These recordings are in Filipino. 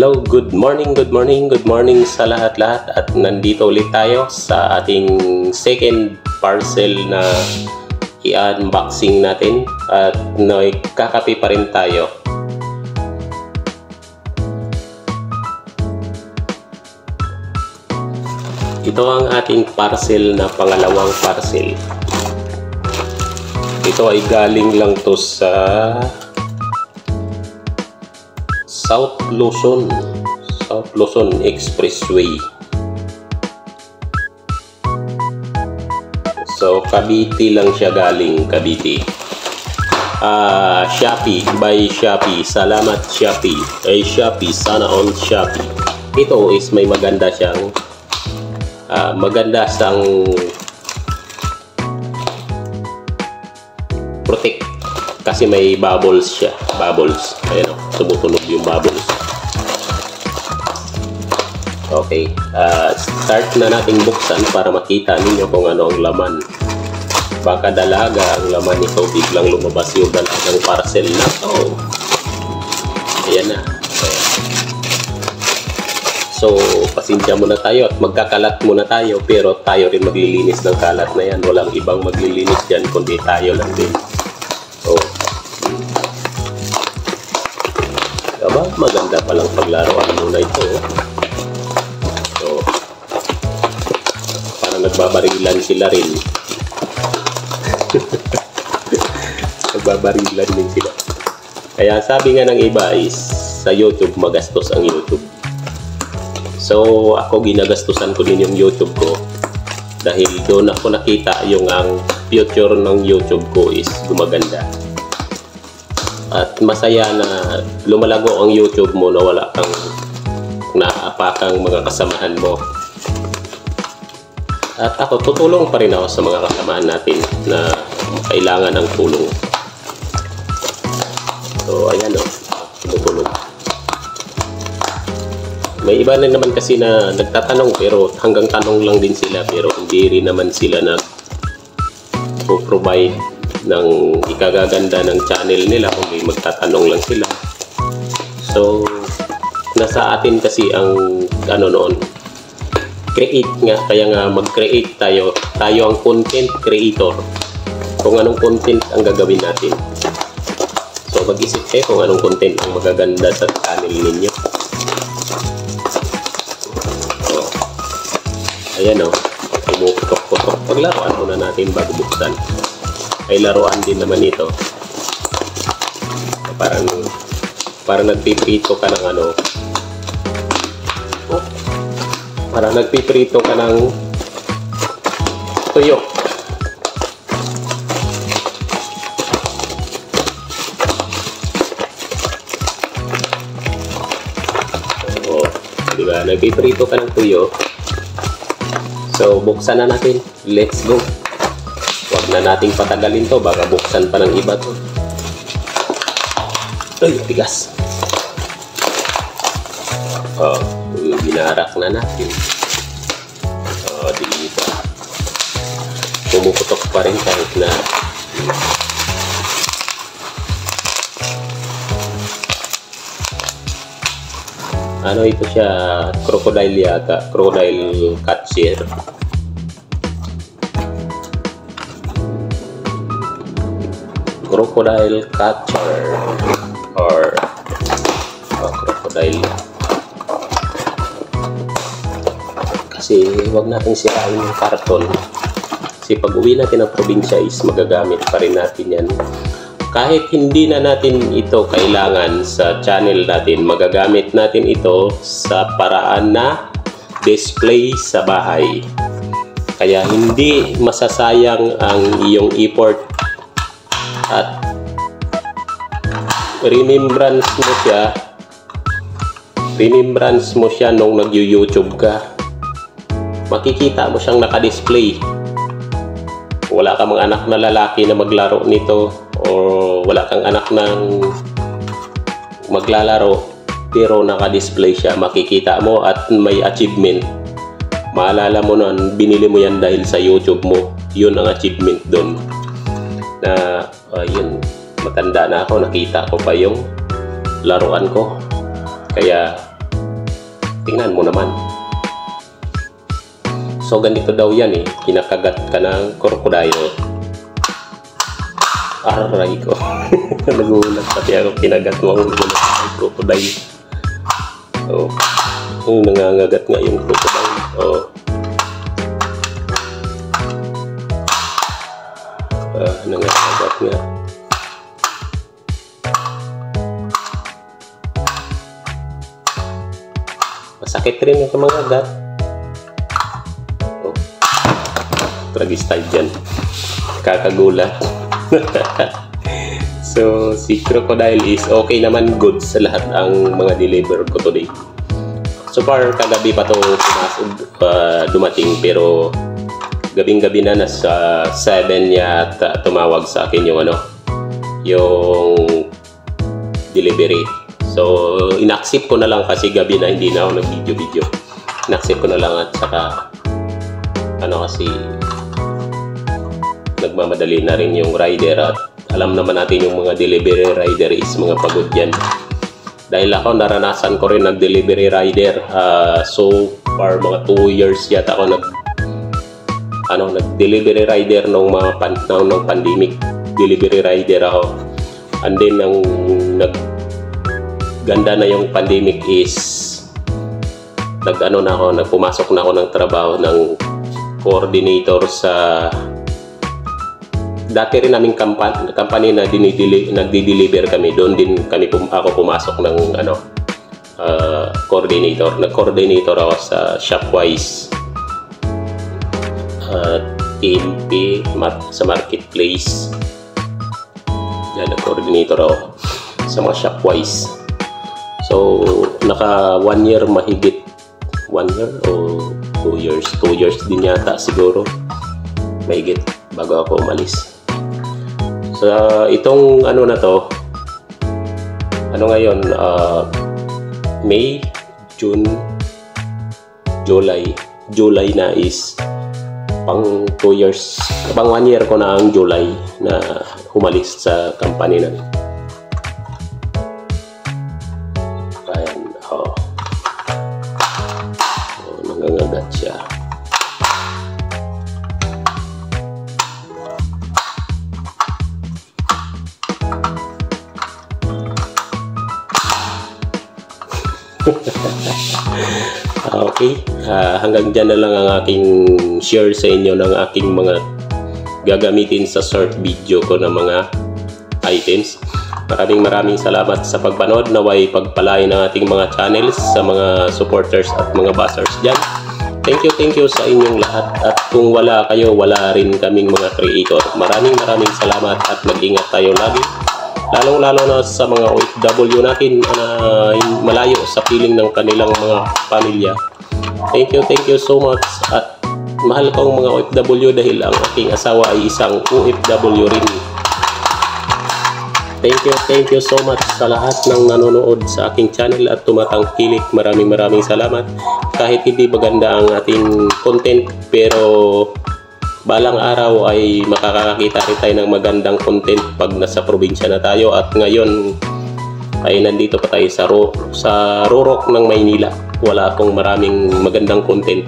Hello, good morning sa lahat-lahat at nandito ulit tayo sa ating second parcel na i-unboxing natin at kakape pa rin tayo. Ito ang ating parcel na pangalawang parcel. Ito ay galing lang to sa South Luzon Expressway. So Cavite lang siya galing, Cavite. Shopee, by Shopee. Salamat Shopee. Shopee, sana all Shopee. Ito is may maganda siyang protect kasi may bubbles siya. Bubbles. Ayan o, tumutunog yung bubbles. Okay. Start na nating buksan para makita ninyo kung ano ang laman. Baka dalaga ang laman nito. Biglang lumabas yung dalagang parcel na to. Ayan na. So, pasensya muna tayo at magkakalat muna tayo. Pero tayo rin maglilinis ng kalat na yan. Walang ibang maglilinis dyan kundi tayo lang din. So, maganda palang paglaruan muna ito. So, parang nagbabarilan sila rin. Nagbabarilan din sila. Kaya sabi nga ng iba is sa YouTube magastos ang YouTube. So, ako ginagastusan ko din yung YouTube ko dahil doon ako nakita yung ang future ng YouTube ko is gumaganda. At masaya na lumalago ang YouTube mo na wala kang naapakang mga kasamahan mo. At ako, tutulong pa rin ako sa mga kasamahan natin na kailangan ng tulong. So, ayan o, tumutulong. May iba na naman kasi na nagtatanong pero hanggang tanong lang din sila pero hindi rin naman sila nag-provide ng ikagaganda ng channel nila kundi magtatanong lang sila. So, nasa atin kasi ang ano noon, create nga, kaya nga mag-create tayo ang content creator kung anong content ang gagawin natin. So, mag-isip kayo kung anong content ang magaganda sa channel ninyo. So, ayan o, pumuputok-putok. Paglaruan muna natin bago buksan. Ay laruan din naman ito. Parang nagpiprito ka ng ano. Parang nagpiprito ka ng tuyo. Oh, di ba? Nagpiprito ka ng tuyo. So, buksan na natin. Let's go. Huwag na nating patagalin to, baka buksan pa ng iba to. Ay, tigas. Oh, binarak na natin. Oh, dito. Pumuputok pa rin kahit na ano ito siya, crocodile yata, crocodile catcher. Crocodile catcher or crocodile. Kasi wag natin sirain yung karton. Kasi pag uwi natin ng probinsya is magagamit pa rin natin yan. Kahit hindi na natin ito kailangan sa channel natin, magagamit natin ito sa paraan na display sa bahay. Kaya hindi masasayang ang iyong effort at remembrance mo siya nung nag-YouTube ka. Makikita mo siyang naka-display. Wala kang mga anak na lalaki na maglaro nito o wala kang anak ng maglalaro pero naka-display siya. Makikita mo at may achievement. Maalala mo nun, binili mo yan dahil sa YouTube mo. Yun ang achievement doon. Na yun, matanda na ako, nakita ko pa yung laruan ko. Kaya Tingnan mo naman. So ganito daw yan eh, kinakagat ka ng crocodile. Aray ko. Nagulat pati ako, kinagat mo ang nagulat ng crocodile. Oh, nangangagat nga yung crocodile. Oh. Nangangagat nga. Masakit rin yung kumangagat. Oh. Tragis tayo dyan. Kakagulat. So, si crocodile is okay naman, good sa lahat ang mga deliver ko today. So far, kagabi pa ito dumating, pero gabing-gabi na, nasa 7 yata tumawag sa akin yung yung delivery. So, in-accept ko na lang kasi gabi na hindi na ako nag-video. In-accept ko na lang at saka kasi nagmamadali na rin yung rider at alam naman natin yung mga delivery rider is mga pagod yan. Dahil ako naranasan ko rin nag-delivery rider. So far mga 2 years yata ako nag-delivery rider nung mga panahon ng pandemic. Delivery rider ako. And then ang ganda na yung pandemic is nagpumasok na ako ng trabaho ng coordinator sa dati rin naming company na nagdi-deliver kami. Doon din ako pumasok ng coordinator. Nag-coordinator ako sa Shopwise, TNP, sa marketplace. Yan, nag-coordinator ako sa mga Shopwise. So, naka 1 year mahigit. 1 year o 2 years? 2 years din yata siguro. Mahigit bago ako umalis. So, itong na to, ngayon, May, June, July na is pang 2 years, pang 1 year ko na ang July na humalis sa company na. Ayan, nangangagat siya. Okay, hanggang dyan na lang ang aking share sa inyo ng aking mga gagamitin sa short video ko ng mga items. Maraming salamat sa pagpanood. Naway pagpalain ng ating mga channels sa mga supporters at mga bashers dyan. Thank you sa inyong lahat. At kung wala kayo, wala rin kaming mga creator. Maraming salamat at mag-ingat tayo lagi. Lalong-lalo na sa mga OFW natin na malayo sa piling ng kanilang mga pamilya. Thank you so much. At mahal ko ang mga OFW dahil ang aking asawa ay isang OFW rin. Thank you so much sa lahat ng nanonood sa aking channel at tumatangkilik. Maraming salamat. Kahit hindi maganda ang ating content, pero balang araw ay makakakita rin tayo ng magandang content pag nasa probinsya na tayo. At ngayon ay nandito pa tayo sa Rurok ng Maynila. Wala akong maraming magandang content,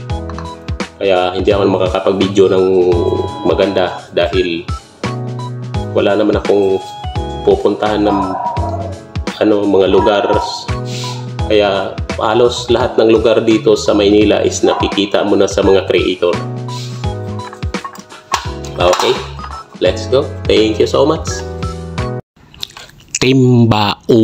kaya hindi ako makakapag-video ng maganda dahil wala naman akong pupuntahan ng mga lugar. Kaya halos lahat ng lugar dito sa Maynila is nakikita mo na sa mga creator. Okay, let's go. Thank you so much. Timbao.